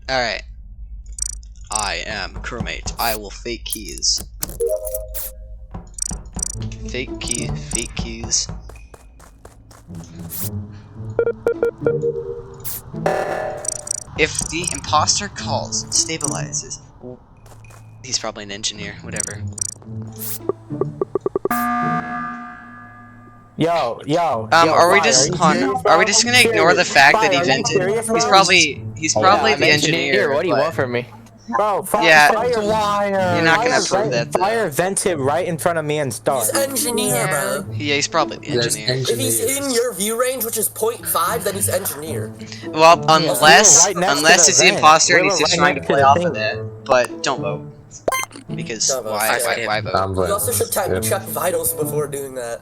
Alright. I am crewmate. I will fake keys. Fake keys. If the imposter calls and stabilizes, he's probably an engineer, whatever. Yo. Are we just gonna ignore the fact that he vented? He's probably the engineer. What do you want from me? Bro, Fire, you're not gonna prove that. Fire vented right in front of me and started. He's engineer, bro. Yeah, he's probably the engineer. If he's in your view range, which is 0.5, then he's engineer. Well, unless it's the imposter and he's just trying to play off of that. But don't vote. Because why vote? You also should check vitals before doing that.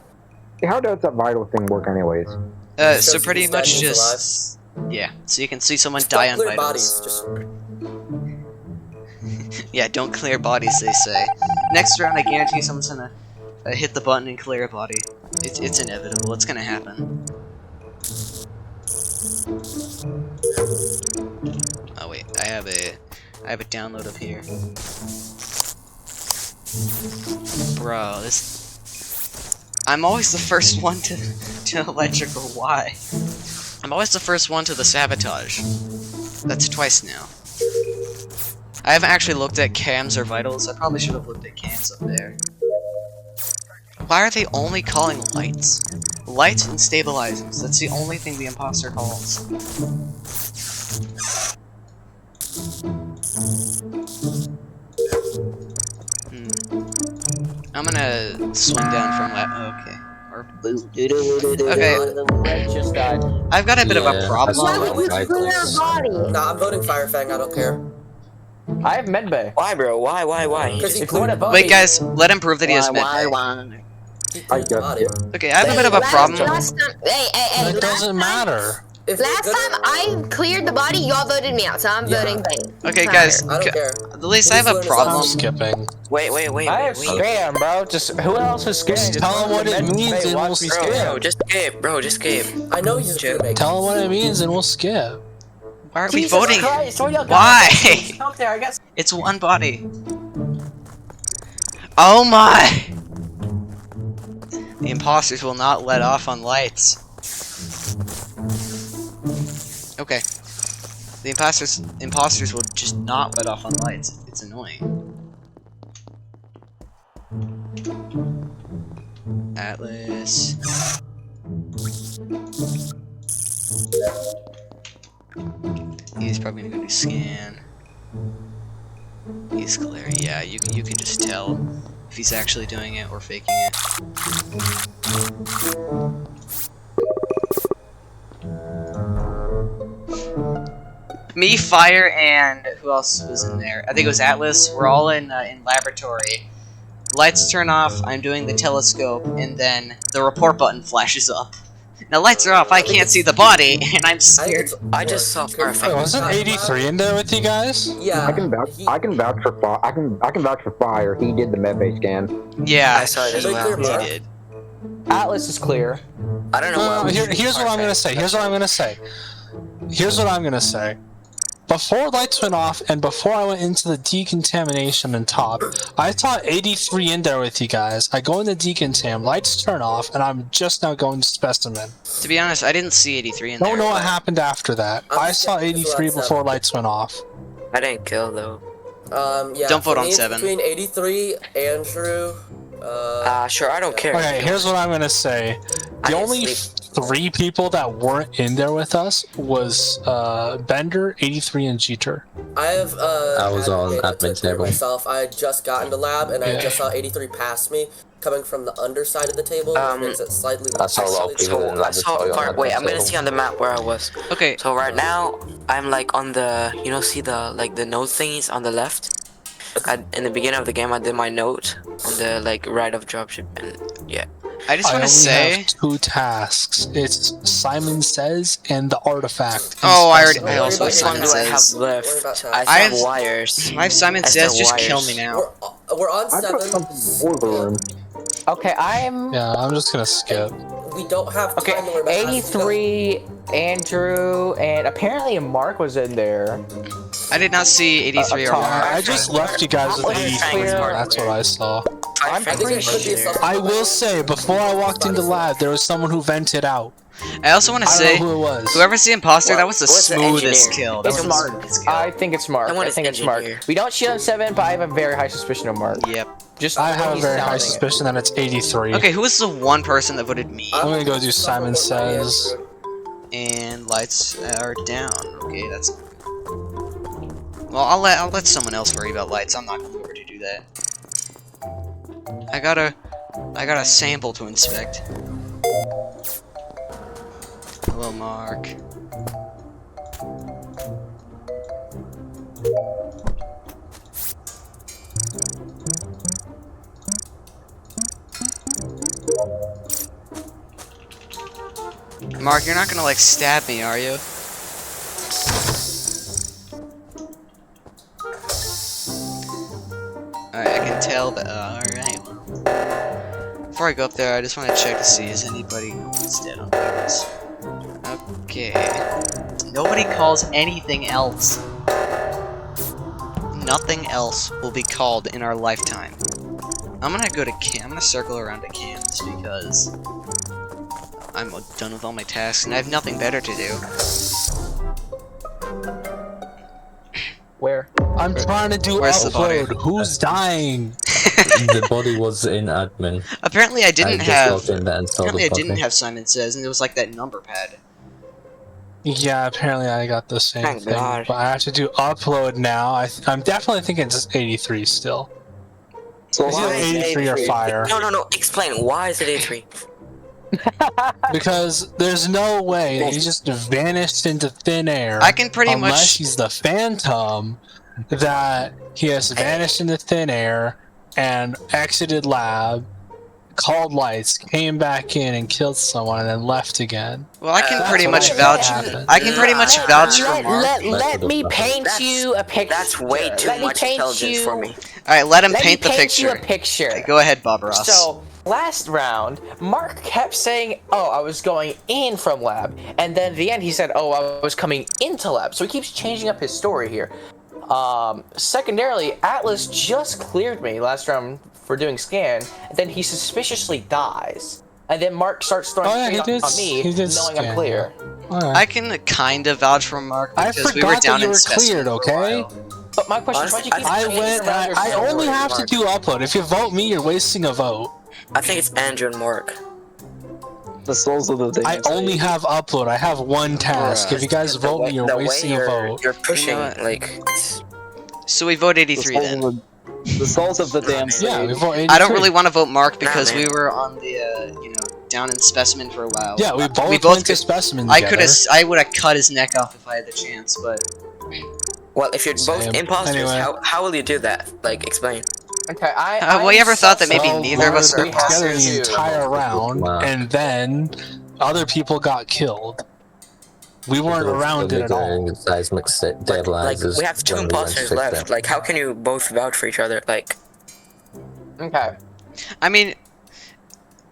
How does that vital thing work anyways? So pretty much just... Yeah, so you can see someone die on vitals. Yeah, don't clear bodies, they say. Next round, I guarantee someone's gonna hit the button and clear a body. It's inevitable. It's gonna happen. Oh wait, I have a download up here. Bro, I'm always the first one to electrical. Why? I'm always the first one to the sabotage. That's twice now. I haven't actually looked at cams or vitals. I probably should have looked at cams up there. Why are they only calling lights? Lights and stabilizers. That's the only thing the imposter calls. I'm gonna swing down from okay. Okay. I've got a bit of a problem. Nah, I'm voting Firefang, I don't care. I have medbay. Why, bro? Why? Wait, guys, let him prove that he has medbay. Okay, I have a bit of a problem. It doesn't matter. Last time I cleared the body, y'all voted me out, so I'm voting Bane. Okay, guys, I don't care. at least I have a problem. Skipping. Wait. I have scam, bro. Just who else is scam? Just tell him what it means and we'll skip. Bro, just skip. I know he's a crewmate. Tell him what it means and we'll skip. Why are we voting? Why? It's one body. Oh my! The imposters will not let off on lights. Okay. The imposters will just not let off on lights. It's annoying. Atlas. He's probably gonna go do scan. He's clear. Yeah, you can just tell if he's actually doing it or faking it. Me, Fire, and who else was in there? I think it was Atlas. We're all in laboratory. Lights turn off. I'm doing the telescope, and then the report button flashes up. Now lights are off. I can't see the body, and I'm scared. I just saw Firefang. Wait, wasn't 83 in there with you guys? Yeah. I can vouch for Fire. He did the medbay scan. Yeah, I saw it as well. he did. Atlas is clear. I don't know. Here's what I'm gonna say. Before lights went off and before I went into the decontamination and top, I saw 83 in there with you guys. I go into decontam, lights turn off, and I'm just now going to specimen. To be honest, I didn't see 83 in there. Don't know what happened after that. I saw 83 before lights went off. I didn't kill though. Yeah. Don't vote on 7. Between 83, Andrew. Sure. I don't care. Okay, here's what I'm gonna say. The only 3 people that weren't in there with us was Bender, 83, and Jeter. I have I was on admin table myself. I had just gotten to lab and I just saw 83 pass me coming from the underside of the table, which makes it slightly. I saw a lot of people in the Wait, I'm gonna see on the map where I was. Okay. So right now I'm like on the, see the the note thingies on the left. In the beginning of the game, I did my note on the right of dropship, and yeah. I just want to say have 2 tasks. It's Simon Says and the artifact. Oh, I also have Which one Simon do I have Says. left? I I have wires. I have Simon Says. Just kill me now. We're on I put 7. something in the boiler room. Okay, Yeah, I'm just gonna skip. We don't have time. Okay, to remember how to 83 Andrew, and apparently Mark was in there. I did not see 83 or top. Mark. I just left you guys with Atlas is 83. clear. That's what I saw. I'm pretty sure. I will say, before I walked into lab, there was someone who vented out. I also want to I don't say, know who it was. whoever's the imposter, that was the What's the smoothest engineer? kill. That It's was the Mark. smoothest kill. I think it's Mark. Someone I is think it's Mark. engineer. We don't cheat on 7, but I have a very high suspicion of Mark. Yep. Just I have a he's very high sounding it. suspicion that it's 83. Okay, who was the one person that voted me? I'm gonna go do Simon Says. And lights are down. Okay, that's. Well, I'll let someone else worry about lights. I'm not gonna remember to do that. I got a sample to inspect. Hello, Mark. Mark, you're not gonna like stab me, are you? Alright, I can tell that. Alright. Before I go up there, I just want to check to see is anybody who's dead on purpose. Okay. Nobody calls anything else. Nothing else will be called in our lifetime. I'm gonna go to cam. I'm gonna circle around to cams because I'm done with all my tasks and I have nothing better to do. Where? I'm trying to do Where's the body? upload. Who's dying? The body was in admin. Apparently, I didn't I have. just logged in there and saw Apparently, I the didn't body. have Simon Says, and it was like that number pad. Yeah, apparently I got the same Thank thing. God. But I have to do upload now. I'm definitely thinking it's 83 still. So It's why either is it 83 or fire. No. Explain. Why is it 83? Because there's no way that he just vanished into thin air. I can pretty unless much. he's the Phantom, that he has vanished into thin air and exited lab, called lights, came back in and killed someone, and then left again. Well, I can That's pretty what much I think vouch. happened. I can pretty much vouch for Mark. Let me paint That's- you a picture. That's way too Let me much paint intelligence you, for me. All right, let him Let paint me the paint you picture. a picture. Okay, go ahead, Bob Ross. So, last round, Mark kept saying, oh, I was going in from lab. And then at the end, he said, oh, I was coming into lab. So he keeps changing up his story here. Secondarily, Atlas just cleared me last round for doing scan. And then he suspiciously dies. And then Mark starts throwing things on me, he did knowing scan. I'm clear. Alright. I can kind of vouch for Mark I because we were forgot down that you in were specimen cleared, for a okay? while. But my question is, why'd you keep I changing went. around your I only story, have to Mark? do upload. If you vote me, you're wasting a vote. I think it's Andrew and Mark. The souls of the things. I only have upload. I have one task. If you guys vote me, you're wasting a vote. You're pushing, You know what? like, it's- So we vote The 83 souls then. of the souls of the damn Yeah, we sage. vote 83. I don't really want to vote Mark because man. we were on the down in specimen for a while. Yeah, we both both went to could- specimen I together. I would have cut his neck off if I had the chance, but well, if you're both Same. imposters, Anyway. how will you do that? Like, explain. Okay, well, you ever thought that maybe Well, neither of us we are were together imposters? the entire round, Wow. and then other people got killed. We weren't around it at all. Seismic Like, stabilizers. we have two when we went to imposters fix left. them. Like, how can you both vouch for each other? Like, Okay. I mean,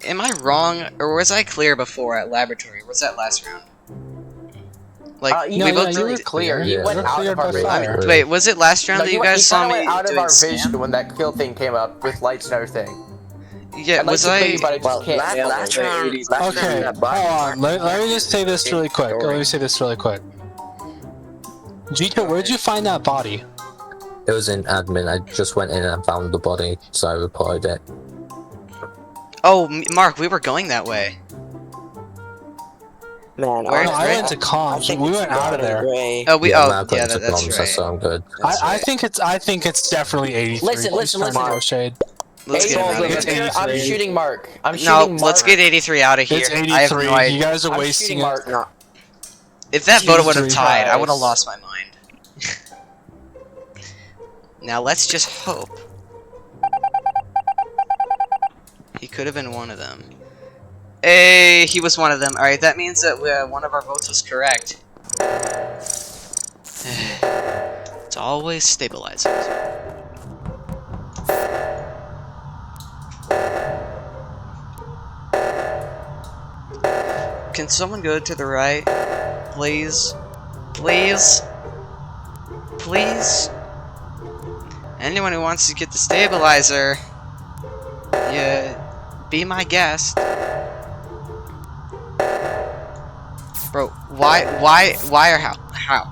am I wrong, or was I clear before at laboratory? Was that last round? Like You, we no, both. you were really clear. You Yeah. went You're out cleared of our by vision. fire. Wait, was it last round No, that you you guys saw kinda me went out of doing our vision scan? when that kill thing came up with lights and everything. Yeah, I'd like was to kill I? you, but I just well, can't. last Yeah, round, okay, last Okay, round, that body hold on. mark- Let me just say this really quick. Story. Let me say this really quick. Gito, where'd you find that body? It was in admin. I just went in and found the body, so I reported it. Oh, Mark, we were going that way. Man, Where- No, I Right? went to comms. We went out of there. Gray. Oh, we. Yeah, Oh, Malcolm yeah, took that's bombs, right. so I'm good. I think it's definitely 83. Listen, listen, Please listen. no shade. Let's get him out of It's here. I'm 83. shooting Mark. I'm No, shooting Mark. let's get 83 out of here. It's I have 83. no idea. You guys are I'm wasting shooting it. Mark. No. If that vote would have 83 tied, I would have guys. lost my mind. Now let's just hope. He could have been one of them. Hey, he was one of them. Alright, that means that one of our votes was correct. It's always stabilizing. Can someone go to the right? Please. Please. Please. Anyone who wants to get the stabilizer, yeah, be my guest. Bro, why, or how?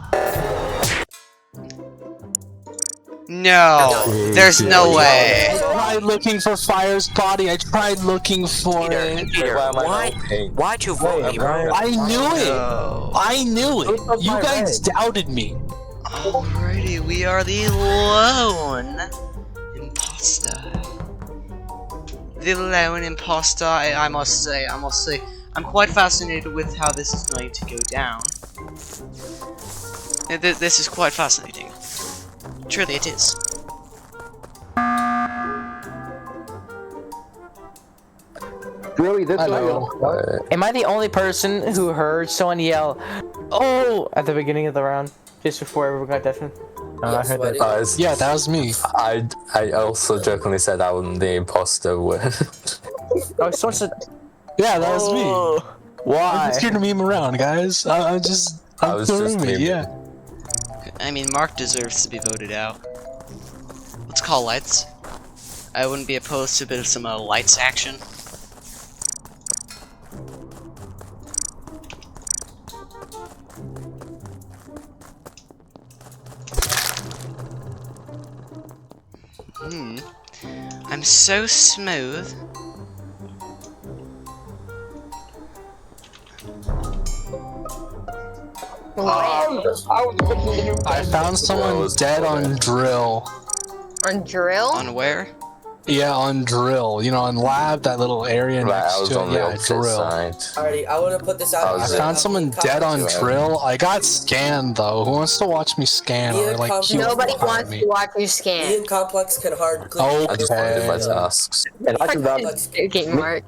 No, there's no way. I tried looking for Fire's body. I tried looking for it. Peter, why'd you vote me, bro? I knew it. No. I knew it. You guys doubted me. Alrighty, we are the lone imposter. The lone imposter. I must say, I'm quite fascinated with how this is going to go down. This is quite fascinating. Truly, it is. Really, this Hello. Am I the only person who heard someone yell, "Oh!" at the beginning of the round, just before everyone got deafened? Yes, I heard buddy. that. Yeah, that was me. I also jokingly said I'm the imposter when Oh, someone said, Yeah, that was me. "Oh, I'm why?" just here to meme around, guys. I'm I just was just me. memeing. Yeah. I mean, Mark deserves to be voted out. Let's call lights. I wouldn't be opposed to a bit of some lights action. I'm so smooth. I found someone dead on drill. On drill? On where? Yeah, on drill. You know, on lab, that little area right, I next was to on it. the Yeah, opposite drill. side. Alrighty, I want to put this out. I I was found someone dead on drill. I got scanned though. Who wants to watch me scan or like keep Nobody behind wants me? to watch you Me scan. and Complex can hard Okay. I just want to do my tasks. And I can vouch. Joking, Mark.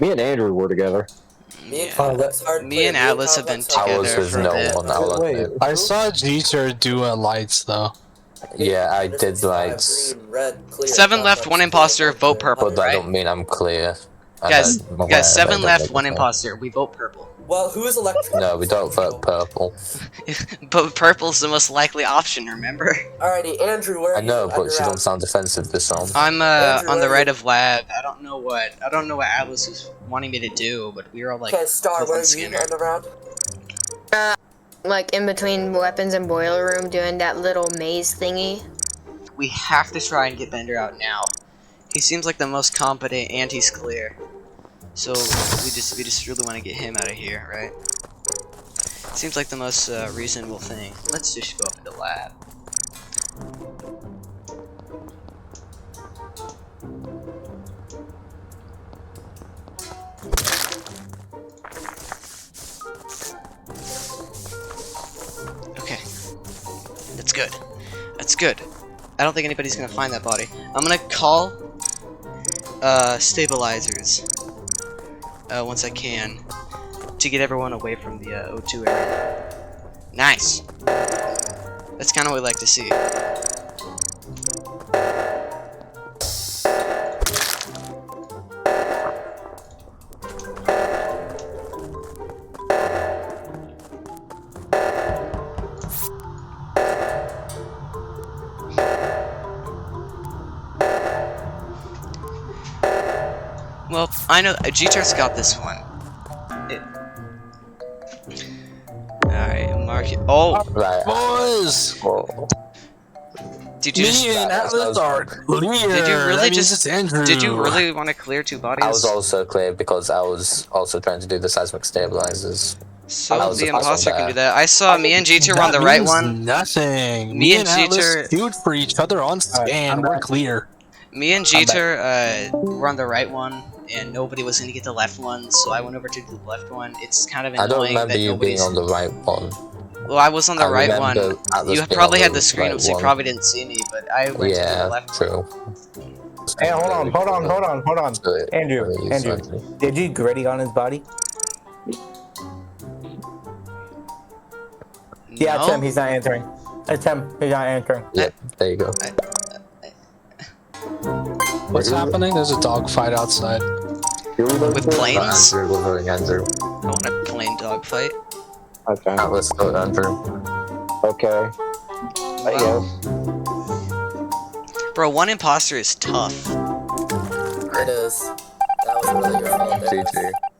Me and Andrew were together. Me and Complex hard. Me and Atlas have been I was together with for a no bit. one, I'll admit. I saw Jeter do lights though. Yeah, I did lights. Green, red, clear. 7 left, 1 imposter, vote purple, But that right? don't mean I'm clear. And Guys, then- guys, 7 don't left, make 1 it clear. imposter. We vote purple. Well, who is electric? No, we don't vote purple. But purple's the most likely option, remember? Alrighty, Andrew, where are I know, you? but she Underground. don't sound defensive this song. I'm Andrew, on the where are right you? of lab. I don't know what Atlas was wanting me to do, but we were all like Okay, Star, both where on are you? Skinner. Underground. Like in between weapons and boiler room doing that little maze thingy. We have to try and get Bender out now. He seems like the most competent and he's clear. So we just really want to get him out of here, right? Seems like the most reasonable thing. Let's just go up in the lab. Okay. That's good. That's good. I don't think anybody's gonna find that body. I'm gonna call stabilizers once I can to get everyone away from the O2 area. Nice. That's kind of what we like to see. Well, I know G-Tur's got this one. Alright, mark it. Oh! Right. Boys! Well, Did you just, Me and Atlas are clear. Did you really That means just- it's Andrew. did you really want to clear 2 bodies? I was also clear because I was also trying to do the seismic stabilizers. I So was the the first imposter one can do there. that. I saw me and Jeter were on That the right means one. Nothing. Me and Atlas Jeter- queued for each other on scan. We're clear. Me and Jeter were on the right one, and nobody was gonna get the left one, so I went over to the left one. It's kind of I don't annoying remember that you being nobody's. on the right one. Well, I was on the I right one. remember Atlas You being probably on had the the screen right up, so you one. probably didn't see me. But I went to the Yeah, left. true. Hey, hold on. Good. Andrew, Very Andrew, easily. did you gritty on his body? Yeah, No? it's him. He's not answering. It's him. He's not answering. Yep, there you go. What's happening? There's a dogfight outside. With planes? Andrew, we're voting Andrew. I want a plane dogfight. Okay. Let's go Andrew. Okay. I guess. Bro, one imposter is tough. It is. That was really your fault there. GG.